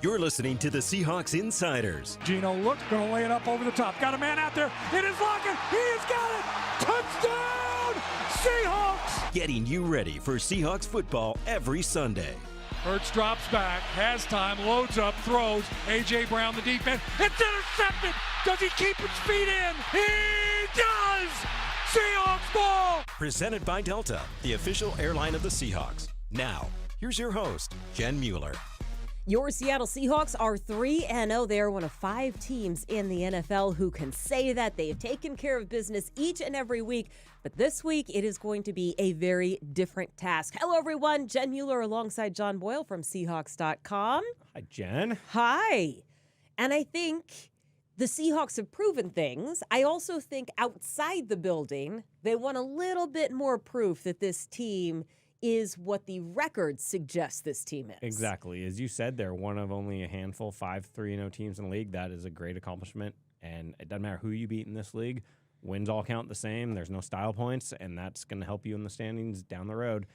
You're listening to the Seahawks Insiders. Geno looks, going to lay it up over the top. Got a man out there. It is locking. He has got it. Touchdown, Seahawks. Getting you ready for Seahawks football every Sunday. Hurts drops back, has time, loads up, throws. A.J. Brown, the defense. It's intercepted. Does he keep his feet in? He does. Seahawks ball. Presented by Delta, the official airline of the Seahawks. Now, here's your host, Jen Mueller. Your Seattle Seahawks are 3-0. They are one of 5 teams in the NFL who can say that. They have taken care of business each and every week. But this week, it is going to be a very different task. Hello, everyone. Jen Mueller alongside John Boyle from Seahawks.com. Hi, Jen. Hi. And I think the Seahawks have proven things. I also think outside the building, they want a little bit more proof that this team is what the record suggests this team is. Exactly. As you said, they're one of only a handful, 5 3-0 teams in the league. That is a great accomplishment. And it doesn't matter who you beat in this league. Wins all count the same. There's no style points, and that's going to help you in the standings down the road.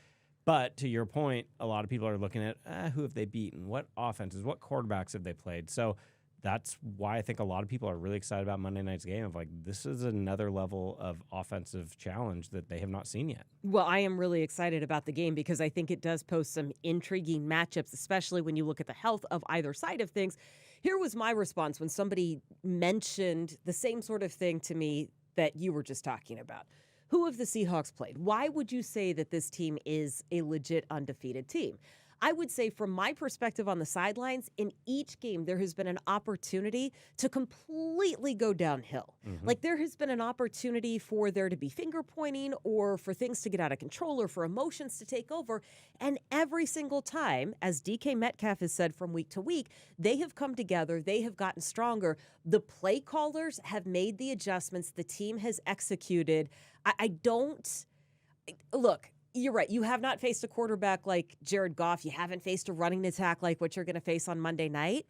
But to your point, a lot of people are looking at who have they beaten? What offenses? What quarterbacks have they played? So that's why I think a lot of people are really excited about Monday night's game of like, this is another level of offensive challenge that they have not seen yet. Well, I am really excited about the game because I think it does pose some intriguing matchups, especially when you look at the health of either side of things. Here was my response when somebody mentioned the same sort of thing to me that you were just talking about. Who have the Seahawks played? Why would you say that this team is a legit undefeated team? I would say from my perspective on the sidelines, in each game, there has been an opportunity to completely go downhill. Like there has been an opportunity for there to be finger pointing or for things to get out of control or for emotions to take over. And every single time, as DK Metcalf has said from week to week, they have come together. They have gotten stronger. The play callers have made the adjustments. The team has executed. Look, you're right. You have not faced a quarterback like Jared Goff. You haven't faced a running attack like what you're going to face on Monday night.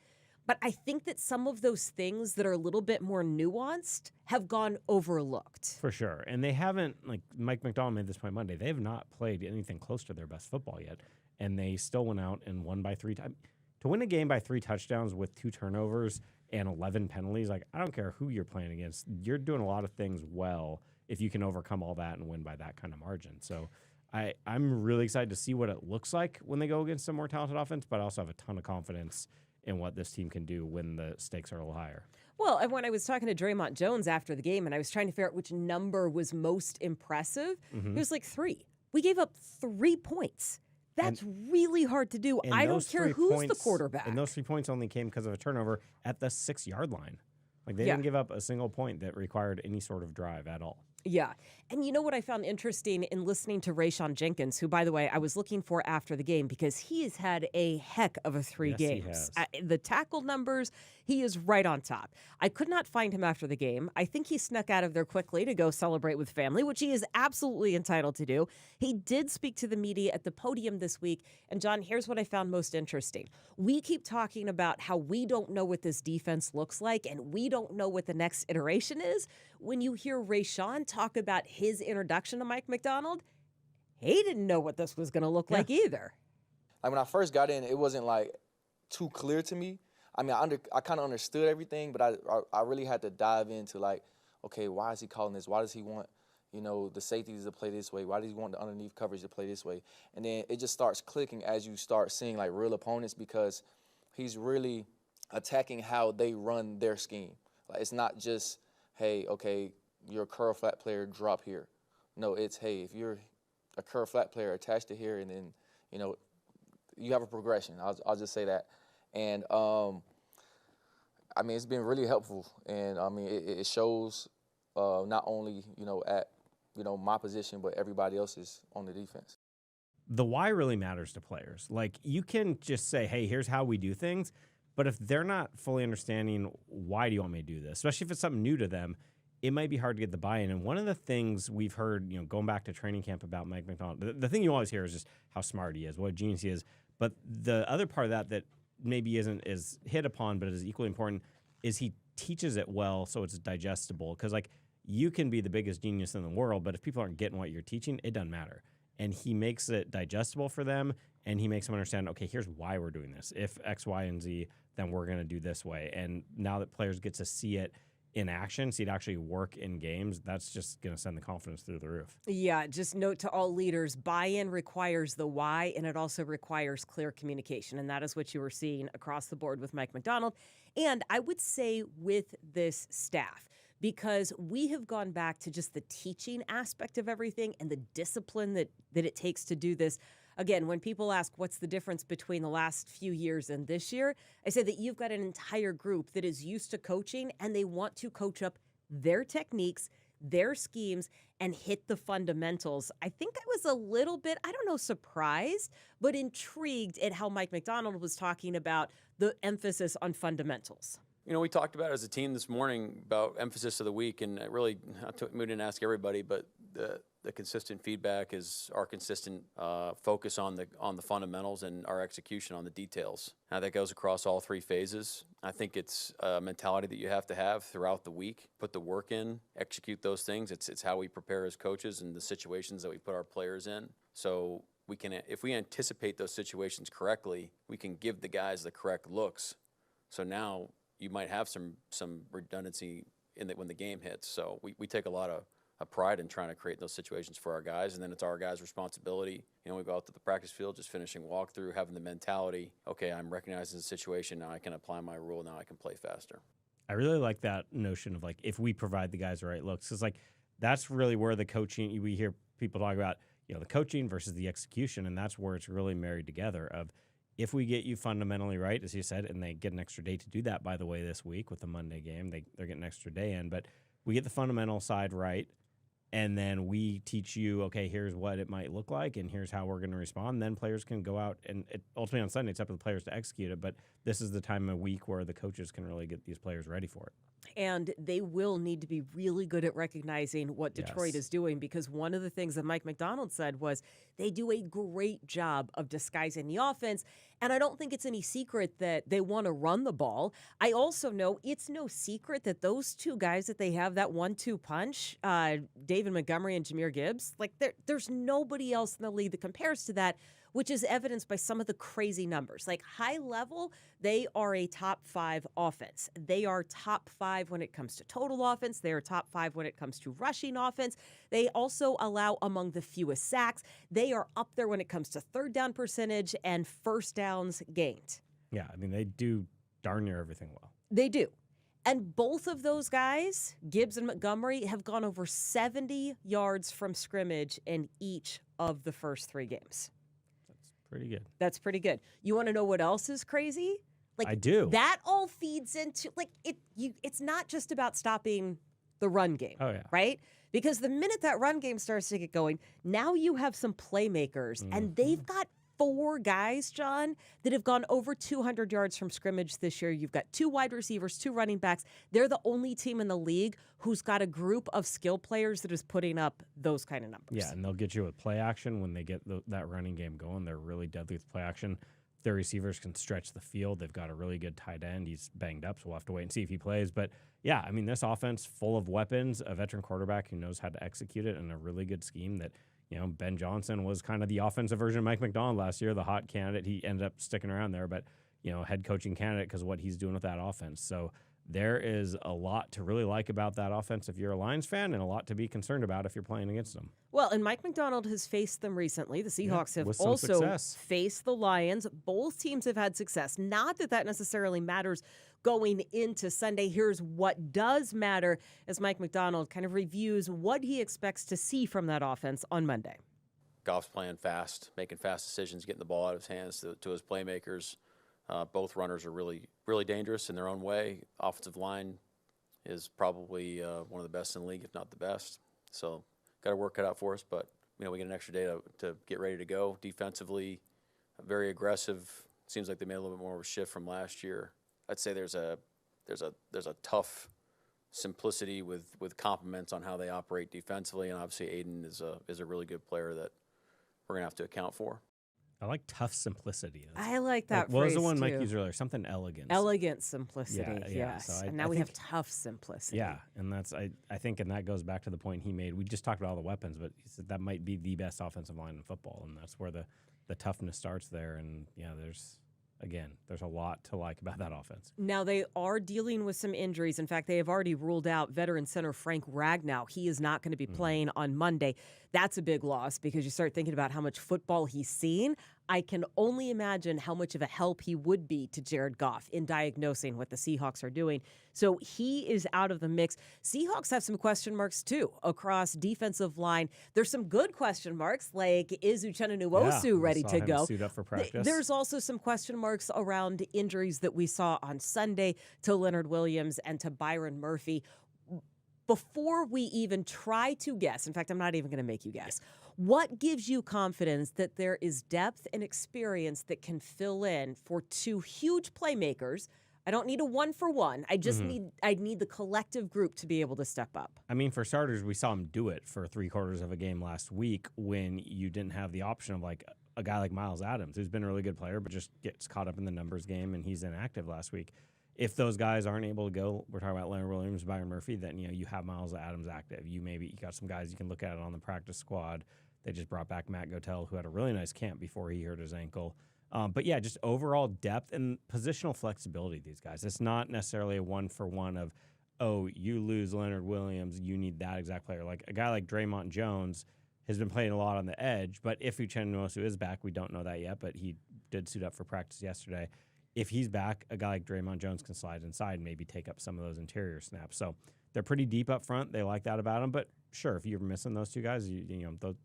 But I think that some of those things that are a little bit more nuanced have gone overlooked. For sure. And they haven't, like Mike Macdonald made this point Monday, they have not played anything close to their best football yet. And they still went out and won by 3 times. To win a game by 3 touchdowns with 2 turnovers and 11 penalties, like I don't care who you're playing against. You're doing a lot of things well if you can overcome all that and win by that kind of margin. So I'm really excited to see what it looks like when they go against some more talented offense, but I also have a ton of confidence in what this team can do when the stakes are a little higher. Well, and when I was talking to Draymond Jones after the game and I was trying to figure out which number was most impressive, it was like 3. We gave up 3 points. That's really hard to do. I don't care who's the quarterback. And those 3 points only came because of a turnover at the 6-yard line. Like they didn't give up a single point that required any sort of drive at all. Yeah. And you know what I found interesting in listening to Rayshawn Jenkins, who, by the way, I was looking for after the game because he has had a heck of a 3 games. The tackle numbers, he is right on top. I could not find him after the game. I think he snuck out of there quickly to go celebrate with family, which he is absolutely entitled to do. He did speak to the media at the podium this week. And, John, here's what I found most interesting. We keep talking about how we don't know what this defense looks like and we don't know what the next iteration is. When you hear Rayshawn talk about his introduction to Mike Macdonald, he didn't know what this was going to look like either. Like when I first got in, it wasn't like too clear to me. I mean, I kind of understood everything, but I really had to dive into like, okay, why is he calling this? Why does he want, the safeties to play this way? Why does he want the underneath coverage to play this way? And then it just starts clicking as you start seeing like real opponents because he's really attacking how they run their scheme. Like it's not just, hey, okay, you're a curl flat player, drop here. No, it's, hey, if you're a curl flat player, attach to here, and then, you have a progression. I'll just say that. And, I mean, it's been really helpful. And, I mean, it shows not only, at, my position, but everybody else's on the defense. The why really matters to players. Like, you can just say, hey, here's how we do things. But if they're not fully understanding why do you want me to do this, especially if it's something new to them, it might be hard to get the buy-in. And one of the things we've heard, going back to training camp about Mike Macdonald, the thing you always hear is just how smart he is, what a genius he is. But the other part of that maybe isn't as hit upon, but is equally important, is he teaches it well so it's digestible. Because, like, you can be the biggest genius in the world, but if people aren't getting what you're teaching, it doesn't matter. and he makes it digestible for them, and he makes them understand, okay, here's why we're doing this. If X, Y, and Z, then we're going to do this way. And now that players get to see it in action, see it actually work in games, that's just going to send the confidence through the roof. Yeah, just note to all leaders, buy-in requires the why, and it also requires clear communication. And that is what you were seeing across the board with Mike Macdonald. And I would say with this staff, because we have gone back to just the teaching aspect of everything and the discipline that it takes to do this. Again, when people ask what's the difference between the last few years and this year, I say that you've got an entire group that is used to coaching and they want to coach up their techniques, their schemes, and hit the fundamentals. I think I was a little bit, I don't know, surprised, but intrigued at how Mike Macdonald was talking about the emphasis on fundamentals. You know, we talked about it as a team this morning about emphasis of the week, and we didn't ask everybody, but the consistent feedback is our consistent focus on the fundamentals and our execution on the details. Now that goes across all three phases. I think it's a mentality that you have to have throughout the week. Put the work in, execute those things. It's how we prepare as coaches and the situations that we put our players in. So we can, if we anticipate those situations correctly, we can give the guys the correct looks. So now you might have some redundancy in when the game hits. So we take a lot of pride in trying to create those situations for our guys, and then it's our guys' responsibility. You know, we go out to the practice field, just finishing walkthrough, having the mentality, okay, I'm recognizing the situation, now I can apply my rule, now I can play faster. I really like that notion of, like, if we provide the guys the right looks, because, like, that's really where the coaching, we hear people talk about, you know, the coaching versus the execution, and that's where it's really married together of, if we get you fundamentally right, as you said, and they get an extra day to do that, by the way, this week with the Monday game, they're getting an extra day in, but we get the fundamental side right, and then we teach you, okay, here's what it might look like, and here's how we're going to respond. Then players can go out, and ultimately on Sunday, it's up to the players to execute it, but this is the time of week where the coaches can really get these players ready for it. And they will need to be really good at recognizing what Detroit is doing, because one of the things that Mike Macdonald said was they do a great job of disguising the offense. And I don't think it's any secret that they want to run the ball. I also know it's no secret that those two guys that they have, that 1-2 punch, David Montgomery and Jahmyr Gibbs, like there's nobody else in the league that compares to that, which is evidenced by some of the crazy numbers. Like high level, they are a top 5 offense. They are top 5 when it comes to total offense. They are top 5 when it comes to rushing offense. They also allow among the fewest sacks. They are up there when it comes to third down percentage and first downs gained. Yeah, I mean, they do darn near everything well. They do. And both of those guys, Gibbs and Montgomery, have gone over 70 yards from scrimmage in each of the first 3 games. Pretty good. That's pretty good. You want to know what else is crazy? Like, I do. That all feeds into, like, it's not just about stopping the run game. Oh, yeah. Right? Because the minute that run game starts to get going, now you have some playmakers, and they've got 4 guys, John, that have gone over 200 yards from scrimmage this year. You've got 2 wide receivers, 2 running backs. They're the only team in the league who's got a group of skill players that is putting up those kind of numbers. Yeah, and they'll get you with play action when they get that running game going. They're really deadly with play action. Their receivers can stretch the field. They've got a really good tight end. He's banged up, so we'll have to wait and see if he plays. But, yeah, I mean, this offense full of weapons, a veteran quarterback who knows how to execute it, and a really good scheme that, you know, Ben Johnson was kind of the offensive version of Mike Macdonald last year, the hot candidate. He ended up sticking around there, but, you know, head coaching candidate because of what he's doing with that offense. So there is a lot to really like about that offense if you're a Lions fan, and a lot to be concerned about if you're playing against them. Well, and Mike Macdonald has faced them recently. The Seahawks have also success. faced the Lions. Both teams have had success. Not that necessarily matters going into Sunday. Here's what does matter as Mike Macdonald kind of reviews what he expects to see from that offense on Monday. Goff's playing fast, making fast decisions, getting the ball out of his hands to his playmakers. Both runners are really, really dangerous in their own way. Offensive line is probably one of the best in the league, if not the best. So got to work it out for us, but you know, we get an extra day to get ready to go. Defensively, very aggressive. Seems like they made a little bit more of a shift from last year. I'd say there's a tough simplicity with compliments on how they operate defensively, and obviously Aiden is a really good player that we're gonna have to account for. I like tough simplicity. I like that what was the phrase, one Mike too. used earlier? Something elegant. Elegant simplicity, Yeah. yes. So and I now we think- have tough simplicity. Yeah, and that's I think, and that goes back to the point he made. We just talked about all the weapons, but he said that might be the best offensive line in football, and that's where the toughness starts there. And yeah, there's a lot to like about that offense. Now, they are dealing with some injuries. In fact, they have already ruled out veteran center Frank Ragnow. He is not going to be playing on Monday. That's a big loss because you start thinking about how much football he's seen. I can only imagine how much of a help he would be to Jared Goff in diagnosing what the Seahawks are doing. So he is out of the mix. Seahawks have some question marks, too, across defensive line. There's some good question marks, like is Uchenna Nwosu ready to go? Suit up for practice. There's also some question marks around injuries that we saw on Sunday to Leonard Williams and to Byron Murphy. Before we even try to guess, in fact, I'm not even going to make you guess, what gives you confidence that there is depth and experience that can fill in for two huge playmakers? I don't need a one-for-one. I just need the collective group to be able to step up. I mean, for starters, we saw him do it for 3/4 of a game last week when you didn't have the option of like a guy like Miles Adams, who's been a really good player, but just gets caught up in the numbers game, and he's inactive last week. If those guys aren't able to go, we're talking about Leonard Williams, Byron Murphy, then you have Miles Adams active. You got some guys you can look at on the practice squad. They just brought back Matt Gotel, who had a really nice camp before he hurt his ankle. But yeah, just overall depth and positional flexibility. These guys, it's not necessarily a one-for-one of, oh, you lose Leonard Williams, you need that exact player. Like a guy like Draymond Jones has been playing a lot on the edge, but if Uchenna Nwosu is back, we don't know that yet, but he did suit up for practice yesterday. If he's back, a guy like Draymond Jones can slide inside and maybe take up some of those interior snaps. So they're pretty deep up front. They like that about them. But sure, if you're missing those two guys,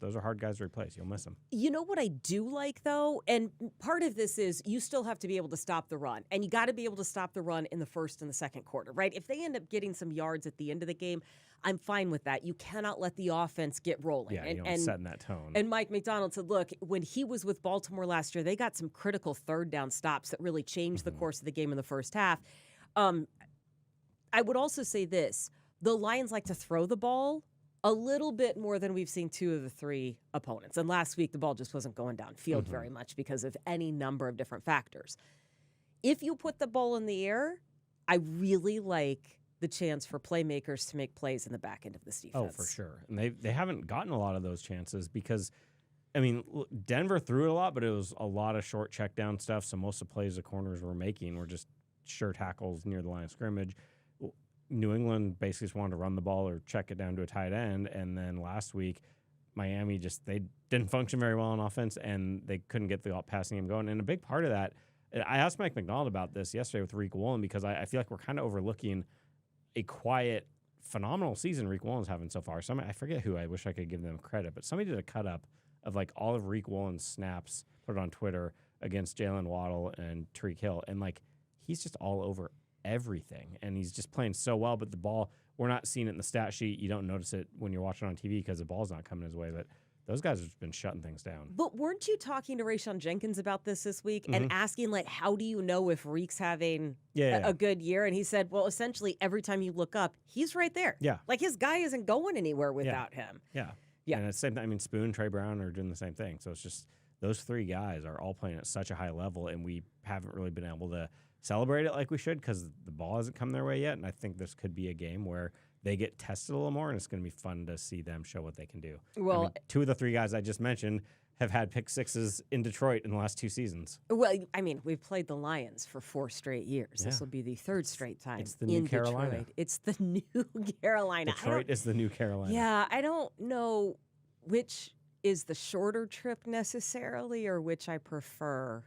those are hard guys to replace. You'll miss them. You know what I do like, though? And part of this is you still have to be able to stop the run. And you got to be able to stop the run in the first and the second quarter, right? If they end up getting some yards at the end of the game, I'm fine with that. You cannot let the offense get rolling. Yeah, and setting that tone. And Mike Macdonald said, look, when he was with Baltimore last year, they got some critical third down stops that really changed the course of the game in the first half. I would also say this. The Lions like to throw the ball a little bit more than we've seen two of the three opponents. And last week, the ball just wasn't going downfield very much because of any number of different factors. If you put the ball in the air, I really like the chance for playmakers to make plays in the back end of this defense. Oh, for sure. And they haven't gotten a lot of those chances because, I mean, Denver threw it a lot, but it was a lot of short check down stuff. So most of the plays the corners were making were just sure tackles near the line of scrimmage. New England basically just wanted to run the ball or check it down to a tight end. And then last week, Miami they didn't function very well on offense, and they couldn't get the passing game going. And a big part of that, I asked Mike Macdonald about this yesterday with Reek Woolen because I feel like we're kind of overlooking a quiet, phenomenal season Reek Woolen's having so far. I forget who. I wish I could give them credit, but somebody did a cut up of like all of Reek Woolen's snaps, put it on Twitter against Jalen Waddle and Tyreek Hill, and like he's just all over everything, and he's just playing so well. But the ball, we're not seeing it in the stat sheet. You don't notice it when you're watching on TV because the ball's not coming his way. But those guys have been shutting things down. But weren't you talking to Rayshawn Jenkins about this week and asking, like, how do you know if Reek's having a good year? And he said, well, essentially, every time you look up, he's right there. Yeah. Like, his guy isn't going anywhere without him. Yeah. Yeah. And at the same time, I mean, Spoon, Trey Brown are doing the same thing. So it's just those three guys are all playing at such a high level, and we haven't really been able to celebrate it like we should because the ball hasn't come their way yet. And I think this could be a game where they get tested a little more, and it's going to be fun to see them show what they can do. Well, I mean, two of the three guys I just mentioned have had pick sixes in Detroit in the last 2 seasons. Well, I mean, we've played the Lions for 4 straight years. Yeah. This will be the 3rd straight time. It's the new in Carolina. Detroit. It's the new Carolina. Detroit is the new Carolina. Yeah, I don't know which is the shorter trip necessarily or which I prefer.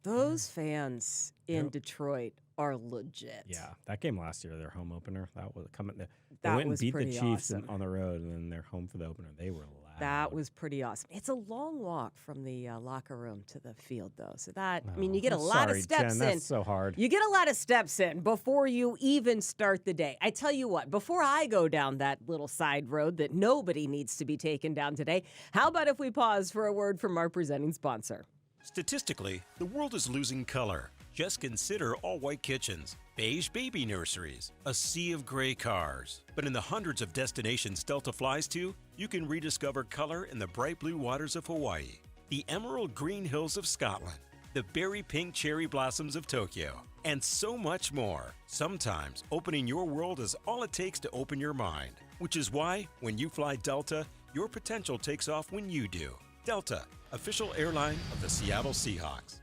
Those fans in Detroit are legit. Yeah, that game last year, their home opener, that was coming. They That went and was beat the pretty Chiefs awesome. on the road, and then they're home for the opener. They were loud. That was pretty awesome. It's a long walk from the locker room to the field, though. So that, I mean, you get a lot of steps Jen, in. That's so hard. You get a lot of steps in before you even start the day. I tell you what, before I go down that little side road that nobody needs to be taken down today, how about if we pause for a word from our presenting sponsor? Statistically, the world is losing color. Just consider all-white kitchens, beige baby nurseries, a sea of gray cars. But in the hundreds of destinations Delta flies to, you can rediscover color in the bright blue waters of Hawaii. the emerald green hills of Scotland, the berry pink cherry blossoms of Tokyo, and so much more. Sometimes opening your world is all it takes to open your mind, which is why when you fly Delta, your potential takes off when you do. Delta, official airline of the Seattle Seahawks.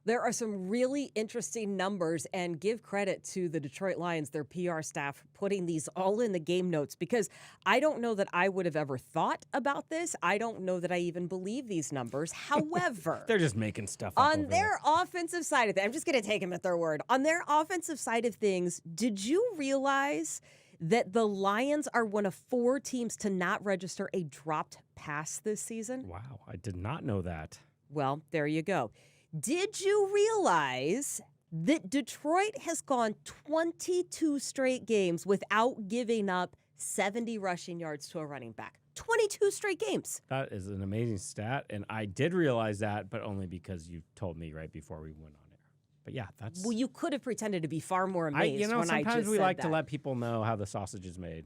There are some really interesting numbers, and give credit to the Detroit Lions, their PR staff, putting these all in the game notes, because I don't know that I would have ever thought about this. I don't know that I even believe these numbers. However, They're just making stuff up on their offensive side of things, I'm just going to take them at their word. On their offensive side of things, did you realize that the Lions are one of 4 teams to not register a dropped pass this season? Wow, I did not know that. Well, there you go. Did you realize that Detroit has gone 22 straight games without giving up 70 rushing yards to a running back? 22 straight games. That is an amazing stat, and I did realize that, but only because you told me right before we went on air. But yeah, that's... Well, you could have pretended to be far more amazed when I just sometimes we like said to that. let people know how the sausage is made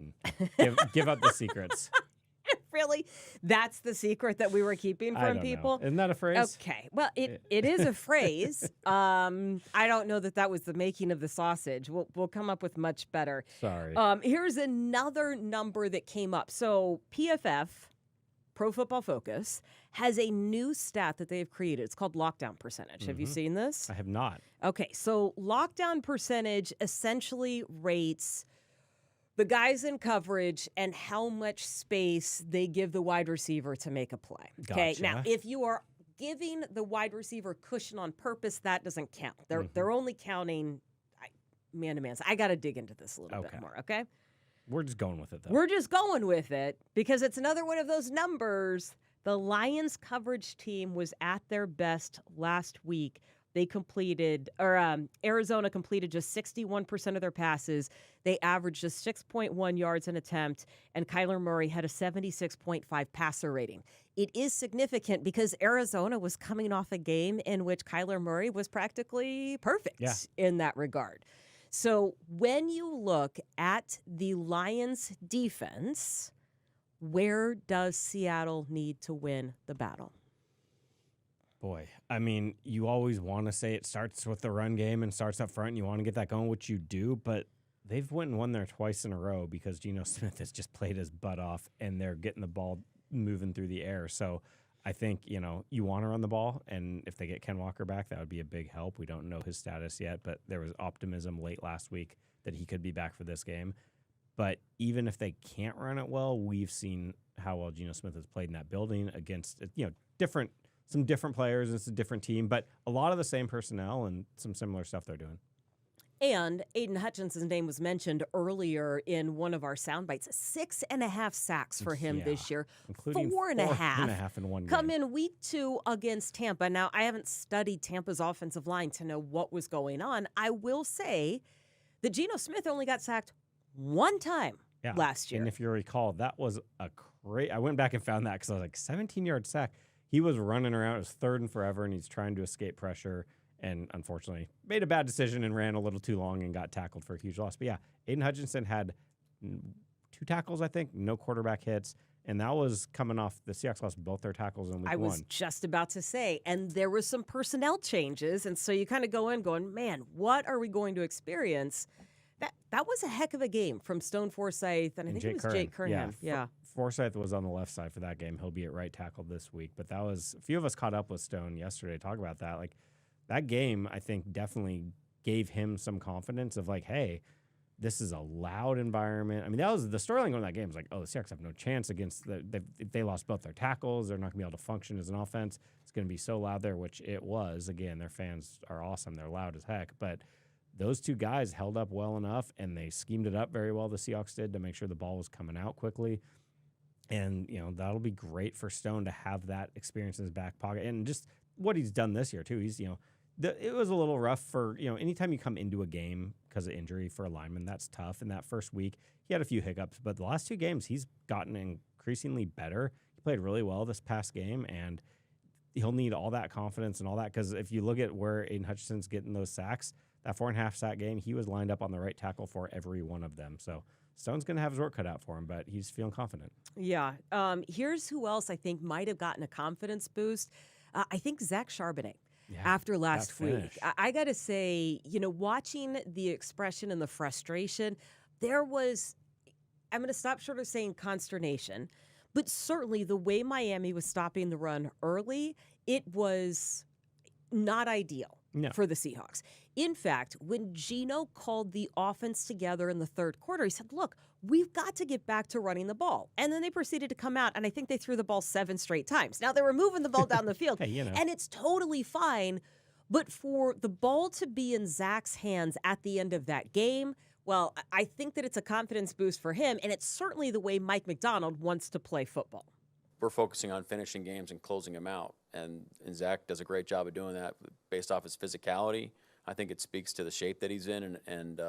and give up the secrets. Really? That's the secret that we were keeping I from don't people? know. Isn't that a phrase? Okay. Well, it is a phrase. I don't know that was the making of the sausage. We'll come up with much better. Sorry. Here's another number that came up. So PFF, Pro Football Focus, has a new stat that they've created. It's called lockdown percentage. Have you seen this? I have not. Okay. So lockdown percentage essentially rates the guys in coverage and how much space they give the wide receiver to make a play. Okay. Gotcha. Now, if you are giving the wide receiver cushion on purpose, that doesn't count. They're only counting man-to-man. I got to dig into this a little bit more, okay? We're just going with it, though. We're just going with it because it's another one of those numbers. The Lions coverage team was at their best last week. They completed, Arizona completed just 61% of their passes. They averaged just 6.1 yards an attempt, and Kyler Murray had a 76.5 passer rating. It is significant because Arizona was coming off a game in which Kyler Murray was practically perfect in that regard. So when you look at the Lions defense, where does Seattle need to win the battle? Boy, I mean, you always want to say it starts with the run game and starts up front, and you want to get that going, which you do, but they've went and won there twice in a row because Geno Smith has just played his butt off, and they're getting the ball moving through the air. So I think, you want to run the ball, and if they get Ken Walker back, that would be a big help. We don't know his status yet, but there was optimism late last week that he could be back for this game. But even if they can't run it well, we've seen how well Geno Smith has played in that building against, some different players. It's a different team, but a lot of the same personnel and some similar stuff they're doing. And Aiden Hutchinson's name was mentioned earlier in one of our sound bites. 6.5 sacks for him this year, including 4.5 in one game. come in week 2 against Tampa. Now, I haven't studied Tampa's offensive line to know what was going on. I will say that Geno Smith only got sacked one time last year. And if you recall, that was I went back and found that because I was like, 17-yard sack. He was running around. It was 3rd and forever, and he's trying to escape pressure. And unfortunately, made a bad decision and ran a little too long and got tackled for a huge loss. But yeah, Aiden Hutchinson had 2 tackles, I think, no quarterback hits. And that was coming off the Seahawks lost both their tackles in week 1. I was just about to say, and there was some personnel changes. And so you kind of go in going, man, what are we going to experience? That was a heck of a game from Stone Forsythe, and I think it was Jake Curran. Yeah. Forsythe was on the left side for that game. He'll be at right tackle this week. But that was a few of us caught up with Stone yesterday to talk about that. Like that game, I think, definitely gave him some confidence of like, hey, this is a loud environment. I mean, that was the storyline going in that game was like, oh, the Seahawks have no chance against if they lost both their tackles. They're not going to be able to function as an offense. It's going to be so loud there, which it was. Again, their fans are awesome. They're loud as heck. But those 2 guys held up well enough, and they schemed it up very well, the Seahawks did, to make sure the ball was coming out quickly. And, that'll be great for Stone to have that experience in his back pocket. And just what he's done this year, too. He's, it was a little rough for, anytime you come into a game because of injury for a lineman, that's tough. In that first week, he had a few hiccups. But the last 2 games, he's gotten increasingly better. He played really well this past game, and he'll need all that confidence and all that. Because if you look at where Aiden Hutchinson's getting those sacks, that 4.5 sack game, he was lined up on the right tackle for every one of them. So Stone's going to have his work cut out for him, but he's feeling confident. Yeah. Here's who else I think might have gotten a confidence boost. I think Zach Charbonnet. Yeah, After last that week, finish. I got to say, watching the expression and the frustration, there was, I'm going to stop short of saying consternation, but certainly the way Miami was stopping the run early, it was not ideal for the Seahawks. In fact, when Geno called the offense together in the third quarter, he said, look, we've got to get back to running the ball. And then they proceeded to come out, and I think they threw the ball 7 straight times. Now, they were moving the ball down the field, Hey, and it's totally fine. But for the ball to be in Zach's hands at the end of that game, well, I think that it's a confidence boost for him, and it's certainly the way Mike Macdonald wants to play football. We're focusing on finishing games and closing them out, and Zach does a great job of doing that based off his physicality. I think it speaks to the shape that he's in and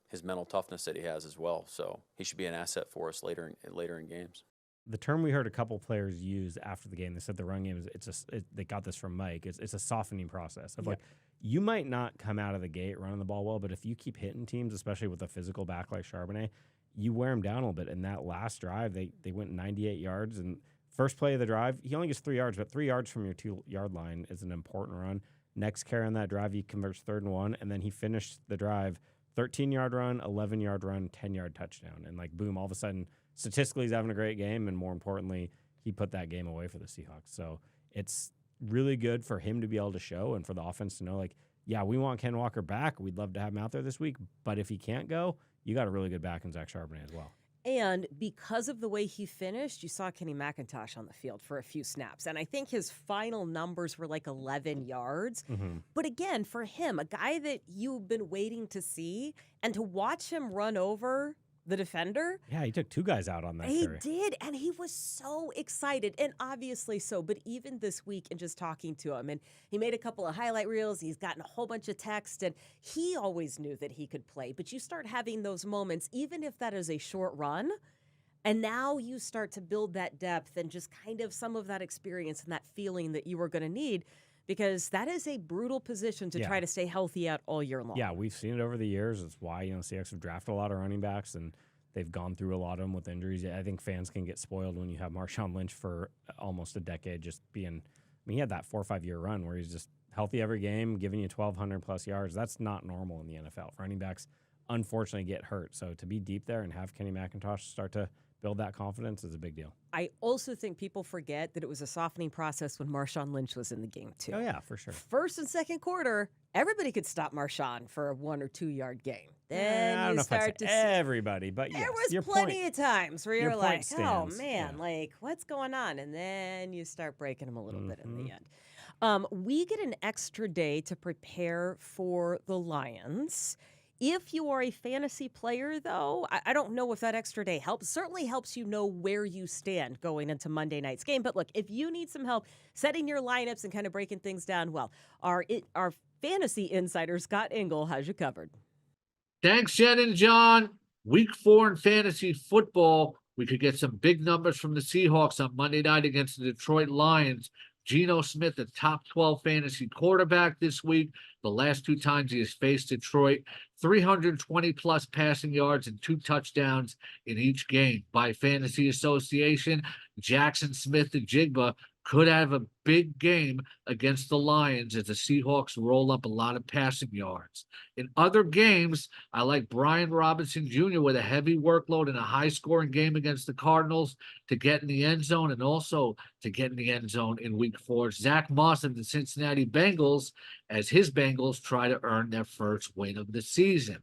his mental toughness that he has as well. So he should be an asset for us later in games. The term we heard a couple players use after the game, they said the run game is they got this from Mike. It's a softening process of like you might not come out of the gate running the ball well, but if you keep hitting teams, especially with a physical back like Charbonnet, you wear them down a little bit. And that last drive, they went 98 yards, and first play of the drive, he only gets 3 yards, but 3 yards from your 2-yard line is an important run. Next carry on that drive, he converts 3rd and 1, and then he finished the drive 13-yard run, 11-yard run, 10-yard touchdown. And, like, boom, all of a sudden, statistically, he's having a great game, and more importantly, he put that game away for the Seahawks. So it's really good for him to be able to show and for the offense to know, like, yeah, we want Ken Walker back. We'd love to have him out there this week, but if he can't go, you got a really good back in Zach Charbonnet as well. And because of the way he finished, you saw Kenny McIntosh on the field for a few snaps. And I think his final numbers were like 11 yards. Mm-hmm. But again, for him, a guy that you've been waiting to see, and to watch him run over the defender. Yeah, he took 2 guys out on that carry. He did, and he was so excited, and obviously so. But even this week, and just talking to him, and he made a couple of highlight reels, he's gotten a whole bunch of text, and he always knew that he could play. But you start having those moments, even if that is a short run, and now you start to build that depth and just kind of some of that experience and that feeling that you were going to need, because that is a brutal position to try to stay healthy out all year long. Yeah, we've seen it over the years. It's why, Seahawks have drafted a lot of running backs, and they've gone through a lot of them with injuries. I think fans can get spoiled when you have Marshawn Lynch for almost a decade just being – he had that 4 or 5 year run where he's just healthy every game, giving you 1,200-plus yards. That's not normal in the NFL. Running backs, unfortunately, get hurt. So to be deep there and have Kenny McIntosh start to build that confidence is a big deal. I also think people forget that it was a softening process when Marshawn Lynch was in the game, too. Oh, yeah, for sure. First and second quarter, everybody could stop Marshawn for a 1 or 2 yard gain. Then I don't know if I'd say everybody, but yes, there was plenty of times where you're like, oh, stands. man, like, what's going on? And then you start breaking them a little bit in the end. We get an extra day to prepare for the Lions. If you are a fantasy player, though, I don't know if that extra day helps. Certainly helps you know where you stand going into Monday night's game. But look, if you need some help setting your lineups and kind of breaking things down, well, our fantasy insider, Scott Engel, has you covered. Thanks, Jen and John. Week 4 in fantasy football. We could get some big numbers from the Seahawks on Monday night against the Detroit Lions. Geno Smith, the top 12 fantasy quarterback this week. The last 2 times he has faced Detroit, 320-plus passing yards and 2 touchdowns in each game. By Fantasy Association, Jackson Smith-Njigba could have a big game against the Lions as the Seahawks roll up a lot of passing yards. In other games, I like Brian Robinson Jr. with a heavy workload in a high-scoring game against the Cardinals to get in the end zone, and also to get in the end zone in Week 4. Zach Moss of the Cincinnati Bengals as his Bengals try to earn their first win of the season.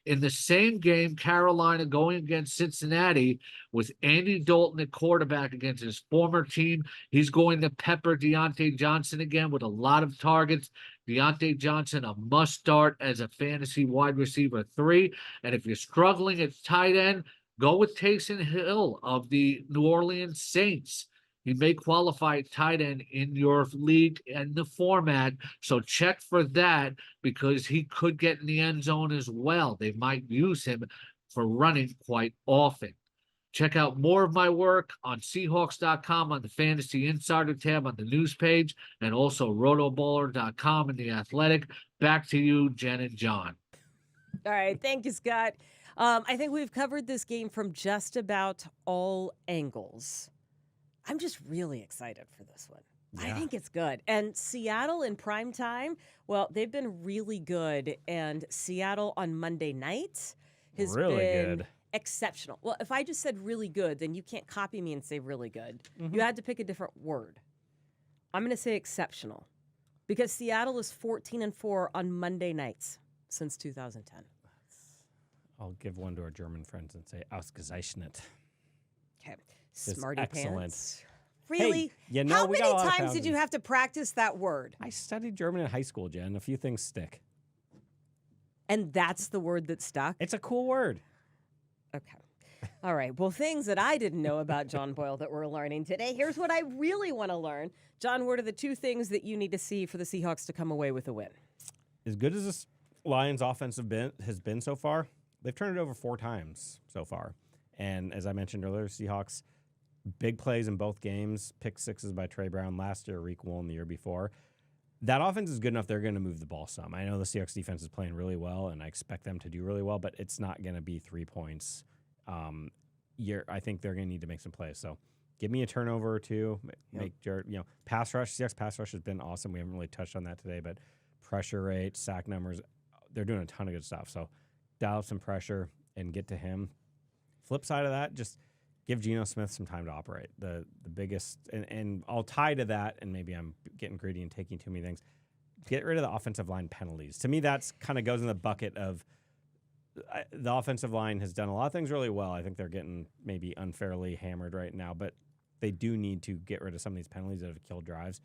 In the same game, Carolina going against Cincinnati with Andy Dalton at quarterback against his former team. He's going to pepper Deontay Johnson again with a lot of targets. Deontay Johnson, a must start as a fantasy wide receiver 3. And if you're struggling at tight end, go with Taysom Hill of the New Orleans Saints. He may qualify at tight end in your league and the format, so check for that because he could get in the end zone as well. They might use him for running quite often. Check out more of my work on Seahawks.com on the Fantasy Insider tab on the news page, and also rotoballer.com in the Athletic. Back to you, Jen and John. All right. Thank you, Scott. I think we've covered this game from just about all angles. I'm just really excited for this one. I think it's good. And Seattle in prime time, well, they've been really good. And Seattle on Monday night has Really been good. exceptional. Well, if I just said really good, then you can't copy me and say really good. You had to pick a different word. I'm going to say exceptional because Seattle is 14-4 on Monday nights since 2010. I'll give one to our German friends and say ausgezeichnet. Okay. Just Smarty excellent. pants. Really? you know, How we many got a lot of times did you thousands. have to practice that word? I studied German in high school, Jen. A few things stick. And that's the word that stuck? It's a cool word. Okay. All right. Well, things that I didn't know about John Boyle that we're learning today. Here's what I really want to learn. John, what are the 2 things that you need to see for the Seahawks to come away with a win? As good as this Lions offense has been so far, they've turned it over 4 times so far. And as I mentioned earlier, Seahawks, big plays in both games, pick 6s by Trey Brown last year, week 1 the year before. That offense is good enough. They're going to move the ball some. I know the Seahawks defense is playing really well, and I expect them to do really well, but it's not going to be 3 points. I think they're going to need to make some plays. So give me a turnover or 2. Make Jared, pass rush. Seahawks pass rush has been awesome. We haven't really touched on that today, but pressure rate, sack numbers, they're doing a ton of good stuff. So dial up some pressure and get to him. Flip side of that, just give Geno Smith some time to operate. The biggest, and I'll tie to that, and maybe I'm getting greedy and taking too many things. Get rid of the offensive line penalties. To me, that's kind of goes in the bucket of the offensive line has done a lot of things really well. I think they're getting maybe unfairly hammered right now, but they do need to get rid of some of these penalties that have killed drives.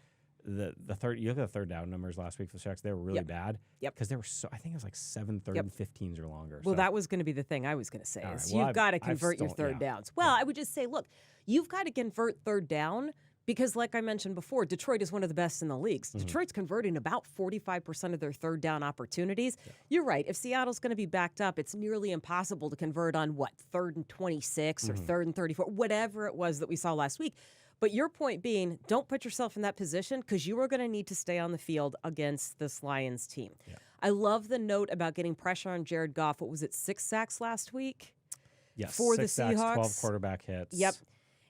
You look at the third down numbers last week for the Seahawks, they were really bad. Yep. Because they were I think it was like 7 third and 15s or longer. Well, so. that was going to be the thing I was going to say. All Is right. Well, you've got to I've convert your still- third yeah. downs. Well, I would just say, look, you've got to convert third down because, like I mentioned before, Detroit is one of the best in the leagues. Detroit's converting about 45% of their third down opportunities. Yeah. You're right. If Seattle's going to be backed up, it's nearly impossible to convert on, 3rd and 26 or 3rd and 34, whatever it was that we saw last week. But your point being, don't put yourself in that position because you are going to need to stay on the field against this Lions team. Yeah. I love the note about getting pressure on Jared Goff. What was it, 6 sacks last week? Yes, for 6 the sacks, Seahawks. 12 quarterback hits. Yep.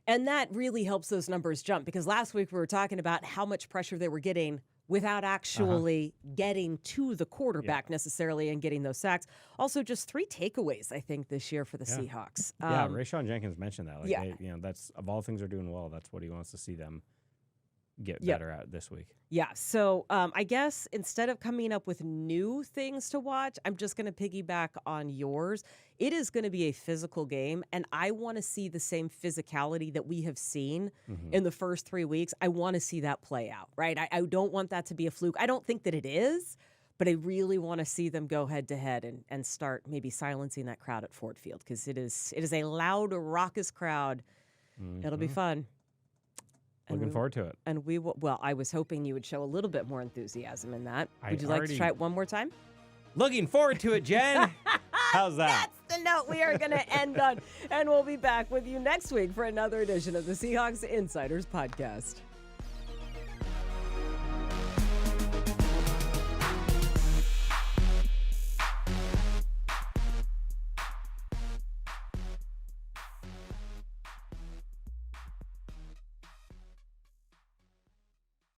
And that really helps those numbers jump because last week we were talking about how much pressure they were getting without actually getting to the quarterback necessarily and getting those sacks. Also, just 3 takeaways, I think, this year for the Seahawks. Rayshawn Jenkins mentioned that. They, that's of all things they're doing well. That's what he wants to see them get better at this week. Yeah. So I guess instead of coming up with new things to watch, I'm just going to piggyback on yours. It is going to be a physical game, and I want to see the same physicality that we have seen in the first 3 weeks. I want to see that play out, right? I don't want that to be a fluke. I don't think that it is, but I really want to see them go head-to-head and start maybe silencing that crowd at Ford Field because it is a loud, raucous crowd. It'll be fun. Looking forward to it. And we will. Well, I was hoping you would show a little bit more enthusiasm in that. I Would you like to already- try it one more time? Looking forward to it, Jen. How's that? That's the note we are going to end on. And we'll be back with you next week for another edition of the Seahawks Insiders Podcast.